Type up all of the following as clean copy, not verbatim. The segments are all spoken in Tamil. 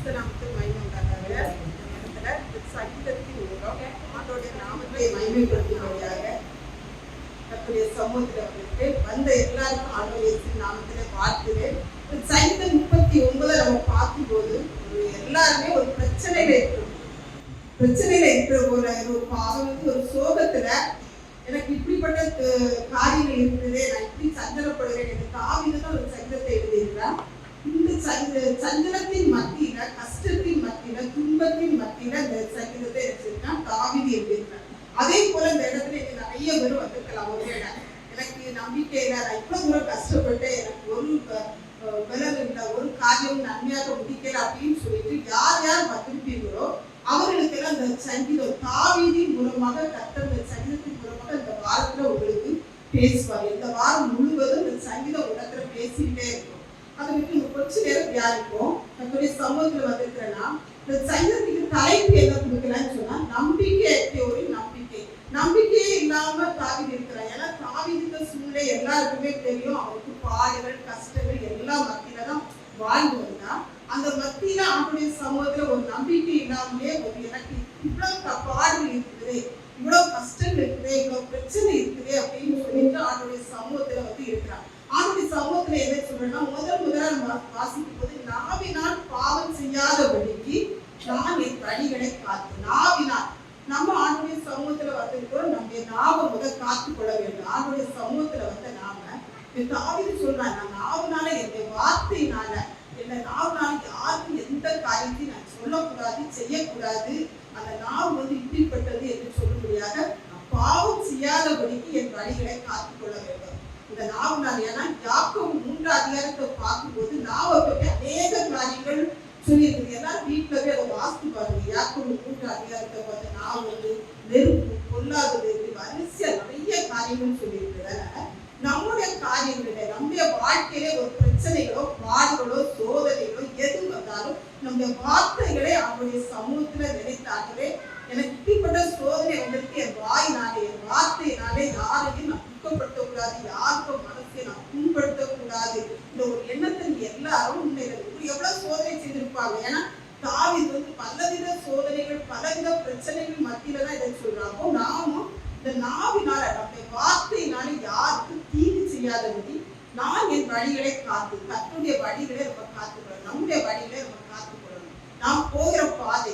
பரிசுத்த நாமத்தில் மகிமை உண்டாதாக. இந்த இடத்துல சங்கீதத்தின் மூலம் ஆண்டோடைய நாமத்தை மகிமைப்படுத்தும்படியாக கர்த்தருடைய சமூகத்தில் வந்துட்டு வந்த எல்லாருக்கும் ஆண்டோடைய நாமத்திலே வாழ்த்துகிறேன். சங்கீதம் 39 நம்ம பார்க்கும்போது எல்லாருமே ஒரு பிரச்சனையில இருக்கிற ஒரு பாவம் ஒரு சோகத்துல எனக்கு இப்படிப்பட்ட காரியங்கள் இருக்குது, நான் இப்படி சஞ்சலப்படுகிறேன் என்று தாவீதுதான் ஒரு சங்கீதத்தை எழுதியிருக்கிறார். இந்த சஞ்சலத்தின் மத்தியில, கஷ்டத்தின் மத்தியில, துன்பத்தின் மத்தியில இந்த சங்கீதத்தை எழுதியிருக்கான் தாவீது எழுதியிருக்கிறார். அதே போல இந்த இடத்துல நிறைய பேர் வந்திருக்கலாம். ஒருவேளை எனக்கு நம்பிக்கை இல்லை, நான் இவ்வளவு தூரம் கஷ்டப்பட்டு எனக்கு ஒரு பலம் இல்லை, ஒரு காரியம் நன்மையாக முடிக்கல அப்படின்னு சொல்லிட்டு யார் யார் வந்திருப்பீங்களோ அவர்களுக்கு எல்லாம் இந்த சங்கீதம் தாவீதின் மூலமாக கர்த்தர் இந்த சங்கீதத்தின் மூலமாக இந்த வாரத்துல உங்களுக்கு பேசுவார். இந்த வாரம் முழுவதும் இந்த சங்கீதம் உலகத்துல பேசிக்கிட்டே இருக்கும். அதை விட்டு நம்ம கொஞ்ச நேரம் தியானிப்போம். நம்மளுடைய சமூகத்துல வந்திருக்கிறேன்னா இந்த சங்கீதத்துக்கு தலைப்பு என்ன கொடுக்கலான்னு சொன்னா நம்பிக்கை, ஒரு நம்பிக்கையே இல்லாம தாவீது இருக்கிறார். ஏன்னா தாவீதுக்கு சூழ்நிலை எல்லாருக்குமே தெரியும். அவருக்கு பாடுகள், கஷ்டங்கள் எல்லாம் மத்தியில தான் வாழ்ந்து வந்தா. அந்த மத்தியில அவனுடைய சமூகத்துல ஒரு நம்பிக்கை இல்லாமலே ஒரு எனக்கு இவ்வளவு பாடுகள் இருக்குது, இவ்வளவு கஷ்டங்கள் இருக்குது, இவ்வளவு பிரச்சனை இருக்குது அப்படின்னு சொல்லிட்டு அவனுடைய சமூகத்துல இருக்கிறான். அவனுடைய சமூகத்துல என்ன சொல்றேன்னா முதல்ல நம்ம வாசிக்கும் போது நாவினால் பாவம் செய்யாதபடிக்கு நான் என் வழிகளை காத்து. நாவினால் நம்ம ஆண்டுடைய சமூகத்துல வந்திருக்கிறோம். நம்முடைய நாவை காத்து கொள்ள வேண்டும். ஆண்டுடைய சமூகத்துல நாம தாவீது சொல்றாங்க, நான் நாவினால என்னுடைய வார்த்தையினால என்ன நாவினால யாருக்கும் எந்த காரியத்தையும் நான் சொல்லக்கூடாது, செய்யக்கூடாது. அந்த நாவு இப்படிப்பட்டது என்று சொல்ல முடியாத பாவம் செய்யாதபடிக்கு என் வழிகளை காத்து கொள்ள வேண்டும். இந்த நாவினால ஏன்னா யாக்கோபு 3 அதிகாரத்தை பார்க்கும்போது நாவை பற்றி அநேக காரியங்கள் சொல்லியிருக்குது. எல்லாரும் வீட்டுல போய் அதை வாசித்து பாருங்க. யாக்கோபு 3 அதிகாரத்தை பார்த்து நான் நெருப்பு பொல்லாதது வரிசையா நிறைய காரியங்கள் சொல்லியிருக்கிறதுனால நம்முடைய காரியங்களில நம்முடைய வாழ்க்கையில ஒரு பிரச்சனைகளோ பாடுகளோ சோதனைகளோ எது வந்தாலும் நம்முடைய வார்த்தைகளை அவருடைய சமூகத்துல நினைத்தாகவே எனக்கு இப்படிப்பட்ட சோதனை வந்திருக்கு, என் வாயினாலே என் வார்த்தையினாலே யாரையும் நான் துக்கப்படுத்தக்கூடாது, யாருக்கும் மனசை நான் புண்படுத்தக்கூடாது. இந்த ஒரு எண்ணத்தை எல்லாரும் உண்மையில எவ்வளவு சோதனை செய்திருப்பாங்க. ஏன்னா தாவீது பலவித சோதனைகள் பலவித பிரச்சனைகள் மத்தியில தான் இதை சொல்றாங்க. நாமும் இந்த நாவினால நம்முடைய வார்த்தையினால யாருக்கும் தீங்கு செய்யாதபடி நான் என் வழிகளை காத்து, கர்த்தருடைய வழிகளை நம்ம காத்துக்கொள்ளணும், நம்முடைய வழிகளை நம்ம காத்துக்கொள்ளணும். நாம் போகிற பாதை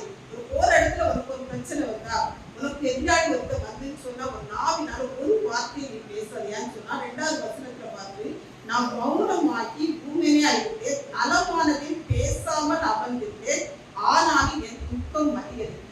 போற இடத்துல உனக்கு ஒரு பிரச்சனை வந்தா, உனக்கு எதிராளி வந்துன்னு சொன்னா ஒரு நாவினால ஒரு வார்த்தையை நீ பேசலையான்னு சொன்னா 2வது வசனத்துல பார்த்து நாம் மௌனமாக்கி பூமியே ஆகிட்டு நலமானதை பேசாமல் அமர்ந்துட்டேன், ஆனாலும் என் துக்கம் அதிகரிக்கிறது.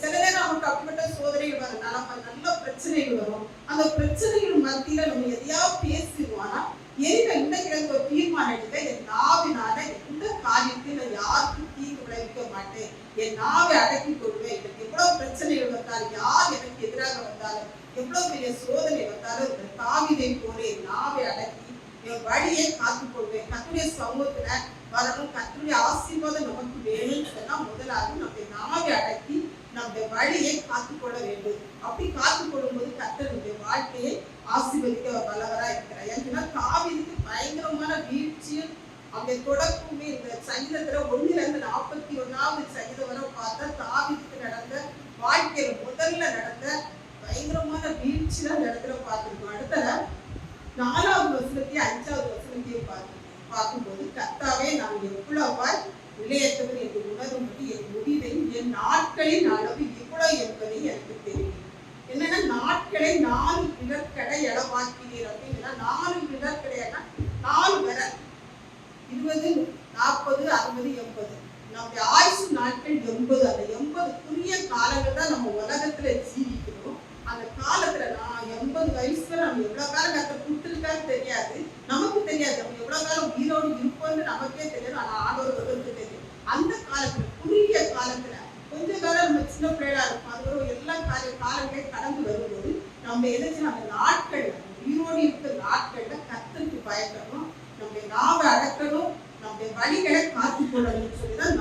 சில நேரம் நமக்கு அப்படிப்பட்ட சோதனைகள் வரும், நல்ல பிரச்சனைகள் வரும். அந்த பிரச்சனைகள் மத்தியில நம்ம எதையாவது பேசிடுவோம். ஆனா இன்னைக்கு எனக்கு ஒரு தீர்மானம் எடுக்க, என் நாவினால எந்த காரியத்தையும் நான் யாருக்கும் தீங்கு விளைவிக்க மாட்டேன், என் நாவை அடக்கி கொள்வேன். எனக்கு எவ்வளவு பிரச்சனைகள் வந்தாலும், யார் எனக்கு எதிராக வந்தாலும், எவ்வளவு பெரிய சோதனை வந்தாலும் இந்த தாவீதை போல என் நாவை அடக்கி என் வழியை காத்துக் கொள்வேன். கர்த்தருடைய சமூகத்துல வரணும், கர்த்தருடைய ஆசீர்வாதம் நமக்கு வேணும்னு சொன்னா முதலாவது நம்முடைய நாவை அடக்கி நம்முடைய வழியை காத்துக்கொள்ள வேண்டும். அப்படி காத்துக்கொள்ளும் போது கர்த்தருடைய வாழ்க்கையை ஆசீர்வதிக்க வல்லவரா இருக்கிறார். ஏன்னா தாவீதுக்கு பயங்கரமான வீழ்ச்சியும் அவருடைய தொடக்கமே இந்த சங்கீதத்துல 1 - 41வது சங்கீதம் வரை பார்த்தா தாவீதுக்கு நடந்த வாழ்க்கையில முதல்ல நடந்த பயங்கரமான வீழ்ச்சி தான் இடத்துல பார்த்திருக்கோம். அடுத்த 4வது வசனத்தையும் 5வது வசனத்தையும் பார்க்கும்போது கர்த்தாவே நான் எவ்வளவாய் விளையற்றவர் என்று உணரும்படி என் முடிவையும் என் நாட்களின் அளவு எவ்வளவு என்பதை எனக்கு தெரியும். என்னன்னா நாட்களை 4 விரற்கடை அளவாக்கிறீர் அப்படின்னா 4 விரற்கடைன்னா 4 விரல் 20, 40, 60, 80. நம்முடைய ஆயுசு நாட்கள் 80. அந்த 80 குறுகிய காலங்கள் தான் நம்ம உலகத்துல ஜீவிக்கிறோம். அந்த காலத்துல நான் 80 வயசுல நம்ம எவ்வளவு காலம் கர்த்தர் கொடுத்துருக்கான்னு தெரியாது, நமக்கு தெரியாது. நம்ம எவ்வளவு காலம் உயிரோடு இருப்போம்னு நமக்கே தெரியாது, ஆனா ஆண்டவர்களுக்கு தெரியும். அந்த காலத்துல குறுகிய காலத்துல கொஞ்ச காலம் நம்ம சின்ன பிள்ளைகளா இருக்கும், அது எல்லா காலங்களே கடந்து வரும்போது நம்ம எதாச்சும் அந்த நாட்கள் உயிரோடு இருக்கிற நாட்கள்ல கர்த்தருக்கு பயப்படணும், நம்முடைய நாவை அடக்கணும், நம்முடைய வழிகளை காத்துக்கொள்ளணும்னு சொல்லிதான்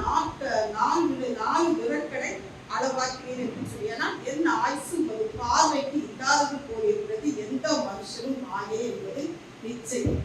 4 விரற்களை அளவாக்கிறேன் என்று சொல்லி. ஏன்னா என் ஆயுசு ஒரு பார்வைக்கு இல்லாதது போல் இருக்கிறது, எந்த மனுஷனும் மாயே என்பது நிச்சயம்.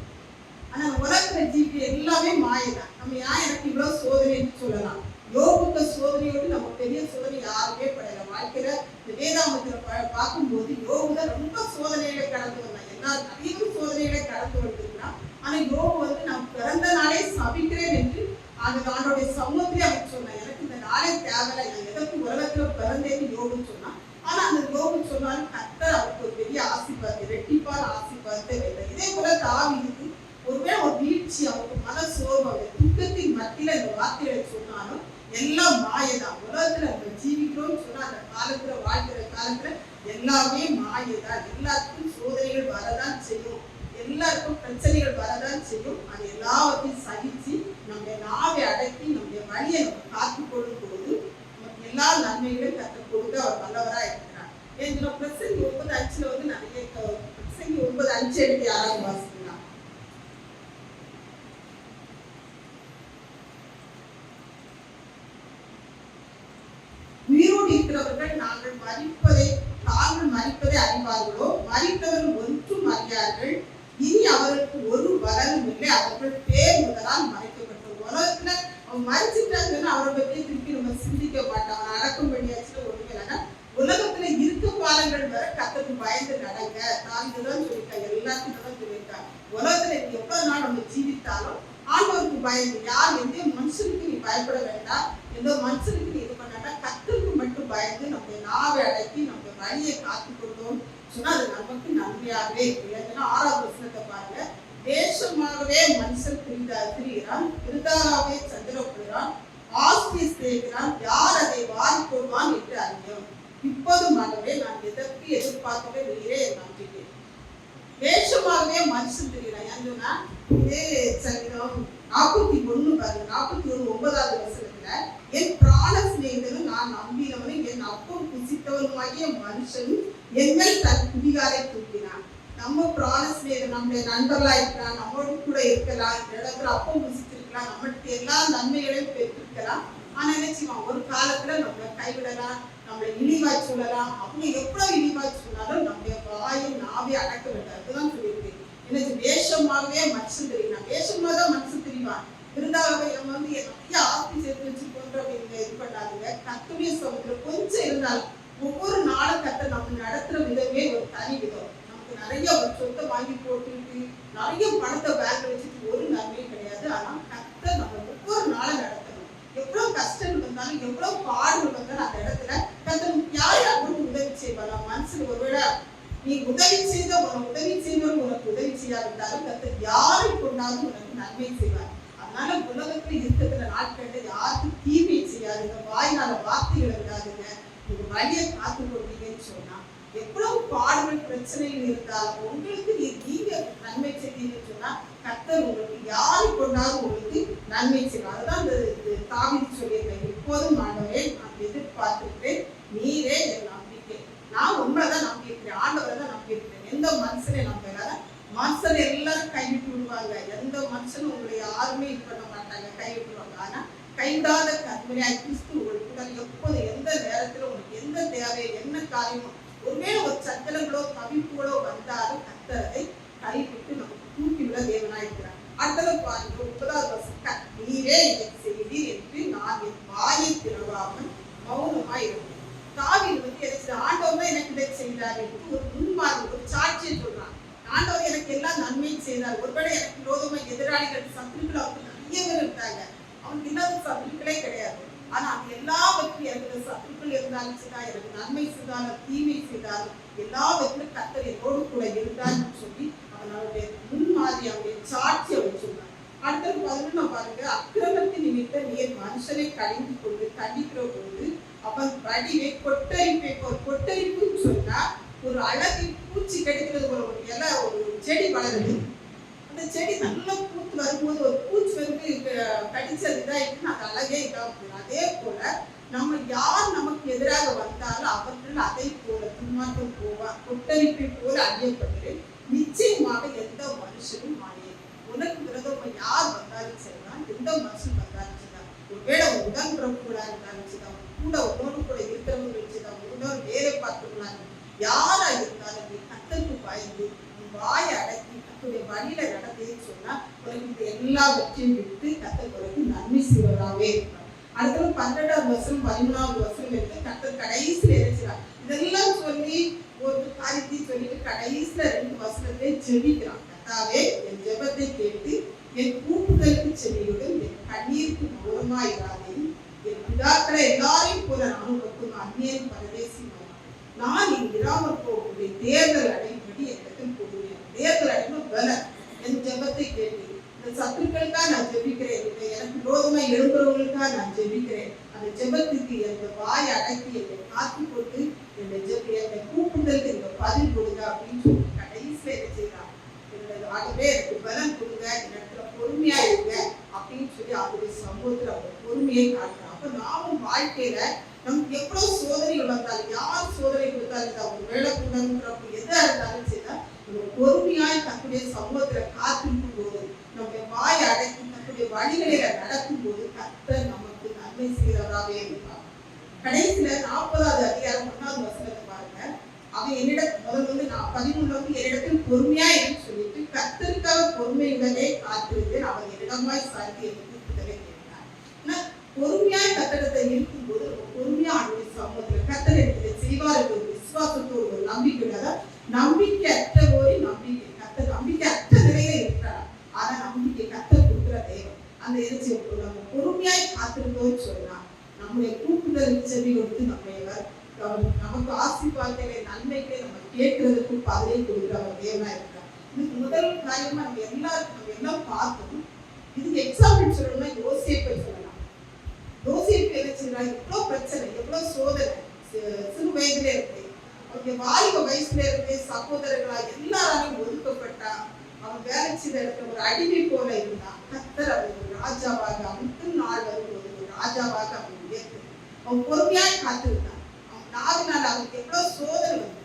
ஆனா உலகத்துல ஜீவி எல்லாமே மாயதான். நம்ம ஏன் எனக்கு இவ்வளவு சோதனைன்னு சொல்லலாம். யோபுக்கு சோதனையோடு நம்ம பெரிய சோதனை யாருமே படையல. வாழ்க்கையில இந்த வேதாமத்துல பார்க்கும்போது யோபுதான் ரொம்ப சோதனைகளை கடந்து வந்தான். எல்லாரும் நிறைய சோதனைகளை கடந்து வந்திருக்கிறான். ஆனா யோபு வந்து நான் பிறந்த நாளே சபிக்கிறேன் என்று அந்த ஆண்டோடைய சமூகத்திலே அவர் சொன்னான். எனக்கு இந்த நாளே தேவையில்லை, நான் எதற்கு உலகத்துல பிறந்தேன்னு யோபுன்னு சொன்னான். ஆனா அந்த யோபு சொன்னாலும் கர்த்தர் அவருக்கு ஒரு பெரிய ஆசீர்வாதத்தை, ரெட்டிப்பான ஆசீர்வாதத்தை வைத்தார். இதே போல தாவீதுக்கு ஒருவேளை ஒரு வீழ்ச்சி, அவருக்கு மன சோர்வு, அவர் துக்கத்தின் மத்தியில இந்த வார்த்தைகளை சொன்னாலும் எல்லாம் மாயதான். உலகத்துல நம்ம ஜீவிக்கிறோம்னு சொன்னா அந்த காலத்துல வாழ்கிற காலத்துல எல்லாமே மாயதான். எல்லாருக்கும் சோதனைகள் வரதான் செய்யும், எல்லாருக்கும் பிரச்சனைகள் வரதான் செய்யும். அது எல்லாவற்றையும் சகிச்சு நம்முடைய நாவை அடக்கி நம்முடைய வழியை நம்ம காத்து கொள்ளும் பொழுது நமக்கு எல்லா நன்மைகளையும் கற்றுக் கொடுக்க அவர் வல்லவராக இருக்கிறார். ஏன்னா பிரசங்கி 9:5 வந்து நிறைய பிரசங்கி 9:5 எடுத்து யாராவது வாசிக்கலாம். உயிரோடு இருக்கிறவர்கள் தாங்கள் மரிப்பதை அறிவார்களோ, மரித்தவர்கள் ஒன்றும் அறியார்கள், இனி அவருக்கு ஒரு வரலும் இல்லை, அவர்கள் பேர் முதலால் மறைக்கப்பட்ட உலகத்துல அவன் மறிச்சுட்டாங்கன்னு அவரை பற்றி திருப்பி நம்ம சிந்திக்க மாட்டோம். அவன் அடக்கம் பண்ணியாச்சுன்னு ஒண்ணுமே இல்லைன்னா உலகத்துல இருக்க காலங்கள் வரை கர்த்தருக்கு பயந்து நடங்க. நான் இதுதான் சொல்லியிருக்கேன், எல்லாத்தையும் தான் சொல்லியிருக்கேன். உலகத்துல எவ்வளவு நாள் நம்ம ஜீவித்தாலும் ஆண்டவருக்கு பயந்து, யார் எந்த மனுஷனுக்கு நீ பயப்பட வேண்டாம், எந்த மனுஷனுக்கு நீ இது பண்ணாட்டா, கர்த்தருக்கு மட்டும் பயந்து நம்ம நாவை அடக்கி நம்ம வழியை காத்து கொடுத்தோம் சொன்னா அது நமக்கு நன்மையாகவே இருக்கு. 6வது வசனத்தை பாருங்க. தேசமாகவே மனுஷன் திரிகிறான், விருதாவே சந்திரப்படுகிறான், ஆஸ்தியை சேர்க்கிறான், யார் அதை வாரி கொள்வான் என்று அறியும். இப்போது மகவே நான் எதற்கு எதிர்பார்க்கவே நீரே நம்பிக்கை. தேசமாகவே மனுஷன் திரிகிறான். ஏன்னா இதே சங்கீதம் 41 பாருங்க. 41:9வது வசனத்துல என் பிராண சிநேகிதனும் நான் நம்பினவனும் என் அப்பம் புசித்தவனுமாகிய மனுஷனும் எங்கள் தன் குடிகாரை தூக்கினான். நம்ம பிராண சிநேகிதன் நம்முடைய நண்பர்களா இருக்கலாம், நம்மளோட கூட இருக்கலாம், இந்த இடத்துல அப்பம் புசித்திருக்கலாம், நம்மளுக்கு எல்லா நன்மைகளையும் பெற்றிருக்கலாம். ஆனா என்ன செய்வான், ஒரு காலத்துல நம்மளை கைவிடலாம், நம்மளை இழிவா சொல்லலாம். அவங்க எவ்வளவு இழிவா சொன்னாலும் நம்முடைய வாயை நாவே அடக்க வேண்டாம். அதுதான் சொல்லியிருக்கு. எனக்கு வேஷமாகவே மனுஷன் தெரியும், வேஷமாக தான் மனுஷன் தெரிவான். இருந்தாவே நம்ம வந்து நிறைய ஆஸ்தி சேர்த்து வச்சுக்கோன்ற அப்படின்னு இது பண்ணாதுங்க. கர்த்தருடைய சமூகத்துல கொஞ்சம் இருந்தாலும் ஒவ்வொரு நாளும் கர்த்தர் நம்ம நடத்துற விதமே ஒரு தனி விதம். நமக்கு நிறைய ஒரு சொத்தை வாங்கி போட்டுட்டு நிறைய பணத்தை பேங்க்ல வச்சுட்டு ஒரு நன்மையும் கிடையாது. ஆனா கர்த்தர் நம்ம ஒவ்வொரு நாளும் நடத்தணும். எவ்வளவு கஷ்டங்கள் வந்தாலும் எவ்வளவு பாடுகள் வந்தாலும் அந்த இடத்துல கர்த்தர் யார் யாருக்கு உதவி செய்வாங்க. மனசுல ஒருவேளை நீ உதவி செய்த உதவி செய்வர்கள் உனக்கு உதவி செய்யாவிட்டாலும் கர்த்தர் யாரை கொண்டாலும் உனக்கு நன்மை செய்வார். அதனால உலகத்துல இருக்கிற நாட்கள்ல யாருக்கும் தீமை செய்யாதுங்க, வாய்நாள வார்த்தைகளை விடாதுங்க. நீங்க வழியை காத்து கொண்டீங்கன்னு சொன்னா எவ்வளவு பாடுகள் பிரச்சனைகள் இருந்தாலும் உங்களுக்கு நீங்க நன்மை செய்தீங்கன்னு சொன்னா கர்த்தர் உங்களுக்கு யாரை கொண்டாலும் உங்களுக்கு நன்மை செய்வார். அதுதான் இந்த தாவீது சொல்லியிருக்கேன். இப்போதும் ஆண்டவரே நான் எதிர்பார்த்திருக்கிறேன், நீரே என் நம்பிக்கை. நான் உண்மைதான் நம்பியிருக்கிறேன், ஆண்டவரை தான் நம்பியிருக்கிறேன். எந்த மனுஷனை நம்பல. மனுஷன் எல்லாரும் கைவிட்டு விடுவாங்க, எந்த மனுஷனும் உங்களை யாருமே இது பண்ண மாட்டாங்க, கைவிட்டுருவாங்க. ஆனா கைவிடாத கர்த்தராகிய கிறிஸ்து உங்களுக்கு கூட எப்போது எந்த நேரத்துல உங்களுக்கு எந்த தேவை என்ன காரியமோ ஒருவேளை ஒரு சஞ்சலங்களோ தவிப்புகளோ வந்தாலும் கர்த்தரை கைவிட்டு நமக்கு தூக்கி விட தேவனாயிருக்கிறார். அடுத்தது பாருங்க 30வது வசனம். நீரே எனக்கு செய்தீர் என்று நான் என் வாயை திறவாமல் மௌனமாய் இருந்தேன். தாவீது வந்து எனக்கு ஆண்டவர் எனக்கு இதை செய்தார் என்று ஒரு முன்மாதிரி ஒரு சாட்சியை சொல்றான். ஆண்டவர் எனக்கு எல்லாம் நன்மையும் செய்தார். ஒருவேளை எனக்கு விரோதமா எதிராளிகள் சத்துருக்கள் அவருக்கு நிறைய பேர் இருந்தாங்க, அவனுக்கு இல்லாத சத்துருக்களே கிடையாது. ஆனா அது எல்லாவற்றும் எனக்கு சத்துருக்கள் இருந்தாலும் செய்தால், எனக்கு நன்மை செய்தாலும் தீமை செய்தாலும் எல்லாவற்றிலும் கர்த்தர் என்னோடு கூட இருந்தான்னு சொல்லி அவனுடைய முன்மாதிரி அவனுடைய சாட்சி அவர் சொன்னார். அடுத்தது 11 பாருங்க. அக்கிரமத்தின் நிமித்தம் நீர் மனுஷனை கடிந்து கொண்டு கண்டிக்கிற போது அவன் வடிவை கொட்டரிப்புன்னு சொன்னா ஒரு அழகு பூச்சி கிடைக்கிறது போல ஒரு இலை ஒரு செடி வளருது. அந்த செடி நல்லா பூத்து வரும்போது ஒரு பூச்சி வந்து கடிச்சது இதாயிட்டு அது அழகே இதாக. அதே போல நம்ம யார் நமக்கு எதிராக வந்தாலும் அவர்கள் அதை போல துன்மார்க்கம் கொட்டரிப்பை போல அழியப்பட்டு நிச்சயமாக எந்த மனுஷனும் மாறிய உனக்கு விரதமா யார் வந்தாலும் சரிதான், எந்த மனுஷன் வந்தாலும் சரிதான், ஒருவேளை உடன் பிறப்புகளா இருந்தாலும் சரிதான், கூட உன்னோடு கூட இருக்கிறவங்க சரிதான், உன்னோடு வேலை பார்த்துக்கலாம், யாரா இருந்தாலும் நீ கர்த்தருக்கு பயந்து வாயை அடக்கி கர்த்தருடைய வழியில நடந்தேன்னு சொன்னா உனக்கு இந்த எல்லாவற்றையும் விட்டு கர்த்தர் உனக்கு நன்மை செய்வதாகவே இருக்கிறார். அடுத்தது 12வது வசனம் 13வது வசனம் இருக்கு. கர்த்தர் கடைசியில் இருக்கிறார். இதெல்லாம் சொல்லி ஒரு காரியத்தை சொல்லிட்டு கடைசியில 2 வசனத்தை ஜெபிக்கிறான். கர்த்தாவே என் ஜெபத்தை கேட்டு என் கூப்புதலுக்கு செவியுடன் என் கண்ணீருக்கு மௌனமாயிராதே. என் பிதாக்களை எல்லாரையும் போல நானும் உனக்கும் அந்நியன் பரதேசியும் நான் இங்கு இராமல் போகக்கூடிய தேர்தல் அடையும்படி என்னிடத்தில் கொடுவேன். தேர்தல் அடையும் பலன் என் ஜெபத்தை கேட்டு இந்த சத்துருக்களுக்காக நான் ஜெபிக்கிறேன். எனக்கு விரோதமாக எழும்புறவங்களுக்காக நான் ஜெபிக்கிறேன். அந்த ஜெபத்துக்கு என் வாய் அடக்கி என்னை காத்து போட்டு என்னை கூப்பிடுதலுக்கு இந்த பதில் கொடுங்க அப்படின்னு சொல்லி கடைசியில் என்ன செய்யலாம், ஆகவே எனக்கு பலன் கொடுங்க, இடத்துல பொறுமையா இருங்க அப்படின்னு சொல்லி அவருடைய சமூகத்துல அவங்க பொறுமையை காட்டுறாங்க. அப்ப நாமும் வாழ்க்கையில நமக்கு எவ்வளவு சோதனைகள் வந்தாலும், யார் சோதனை கொடுத்தாலும், அவங்க வேலை கொண்டாடுறப்ப எதா இருந்தாலும் சரி, நம்ம பொறுமையாய் தன்னுடைய சமூகத்துல காத்திருக்கும் போது, நம்முடைய வாய் அடக்கி தன்னுடைய வழிகளில நடக்கும் போது கர்த்தர் நமக்கு நன்மை செய்கிறவராகவே இருப்பார். கடைசியில 40வது அதிகாரம் 1வது வசனத்தை பாருங்க. அவன் என்னிடம் முதல்ல 13 என்னிடத்தில் பொறுமையா என்று சொல்லிட்டு கர்த்தருக்காக பொறுமையுடனே காத்திருந்தேன். அவன் என்னிடமாய் சார்ந்து என்னை கூப்பிட்டதை கேட்டான். பொறுமையாய் கர்த்தரிடத்தை இருக்கும்போது பொறுமையா அவருடைய சமூகத்தில் கர்த்தர் எனக்கு செய்வார் என்ற ஒரு விசுவாசத்தோடு ஒரு நம்பிக்கை, நம்பிக்கை அற்றவோரி நம்பிக்கை. கர்த்தர் நம்பிக்கை அற்ற நிலையில இருக்கிறார். ஆனா நம்பிக்கை கர்த்தர் கொடுக்கிற தெய்வம். அந்த எரிச்சி நம்ம பொறுமையாய் காத்திருந்தோம்னு சொன்னா நம்முடைய கூப்பிடுதலுக்கு செவி கொடுத்து நமக்கு ஆசீர்வாதங்களை நன்மைகளை நம்ம கேட்கறதுக்கு பதிலை கொடுக்குற அவர் தேவனா இருக்கிறார். இதுக்கு முதல் காரியமா நம்ம எல்லாம் பார்த்தோம். இதுக்கு எக்ஸாம்பிள் சொல்லணும்னா யோசேப்பை சொல்லலாம். யோசேப்பு என்ன செய்யறா, எவ்வளவு பிரச்சனை, எவ்வளவு சோதனை, சிறு வயதுல இருக்கு, அவங்க வாலிப வயசுல இருக்கு, சகோதரர்களா எல்லாராலையும் ஒதுக்கப்பட்டா, அவன் வேலை செய்த இடத்துல ஒரு அடிமை போல இருந்தான். கர்த்தர் அவன் ஒரு ராஜாவாக அவனுக்கு நாள் வரும்போது ஒரு ராஜாவாக அவன் உயர்த்து அவன் பொறுமையாய் காத்திருந்தான். அவன் 4 நாள் அவனுக்கு எவ்வளவு சோதனை வந்து,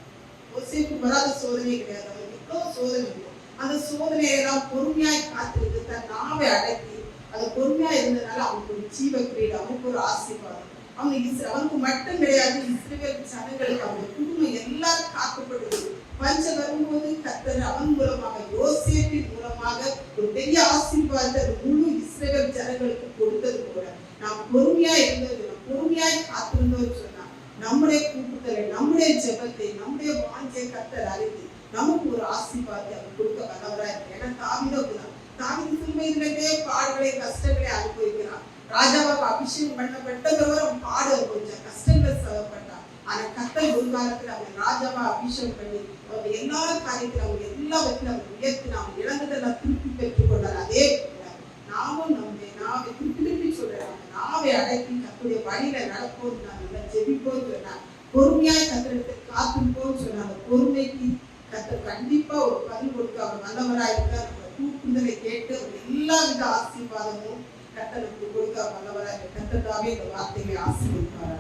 யோசேப்பு வராத சோதனை கிடையாது, அவனுக்கு எவ்வளவு சோதனை வந்து, அந்த சோதனையெல்லாம் பொறுமையாய் காத்திருக்கு தன் நாவை அடக்கி அது பொறுமையா இருந்ததுனால அவனுக்கு ஒரு ஜீவ கிரீடு, அவனுக்கு ஒரு ஆசீர்வாதம். அவனுக்கு மட்டும் கிடையாது, இஸ்ரவேல் ஜனங்களுக்கு அவனுடைய குடும்பம் எல்லாரும் காக்கப்படுது. பஞ்சம் வரும்போது கர்த்தர் அவன் மூலமாக யோசேப்பின் மூலமாக ஒரு பெரிய ஆசீர்வாதத்தை முழு இஸ்ரவேல் ஜனங்களுக்கு கொடுத்தது போல நாம் பொறுமையா இருந்தது, பொறுமையாய் காத்திருந்தோம் சொன்னா நம்முடைய கூப்பிட்டலை, நம்முடைய ஜெபத்தை, நம்முடைய வாஞ்சை கர்த்தர் அறிந்து நமக்கு ஒரு ஆசீர்வாதத்தை அவர் கொடுக்க வல்லவரா இருக்கு. ஏன்னா தாவீது சிறுமையிலே பாடுகளை கஷ்டங்களை அனுபவிக்கிறான். ராஜாவாக அபிஷேகம் பண்ணப்பட்டவர் அவன் பாடு கொஞ்சம் கஷ்டங்கள் சதப்பட்டான். ஆனா கர்த்தர் ஒரு காலத்துல அவன் ராஜாவா அபிஷேகம் பண்ணி அவங்க எல்லா காரியத்திலும் அவங்க எல்லாவற்றிலும் அவங்க உயர்த்தி நாம் இழந்ததெல்லாம் திருப்பி பெற்றுக் கொண்டார். அதே போல நாமும் நம்முடைய நாவை திருப்பி சொல்றாங்க, நாவை அடக்கி கர்த்தருடைய வழியில நடப்போம், நாங்கள் ஜெபிப்போம் சொன்னார், பொறுமையாய் கர்த்தருக்கு காத்திருப்போம் சொன்னார். அந்த பொறுமைக்கு கர்த்தர் கண்டிப்பா ஒரு பதில் கொடுக்க அவர் நல்லவராக இருக்கார். நம்ம கூப்பிடுதலை கேட்டு அவர் எல்லா வித ஆசீர்வாதமும் கர்த்தருக்கு கொடுக்க வல்லவராக கர்த்தராகவே இந்த வார்த்தைகளை ஆசீர்வதிப்பார்.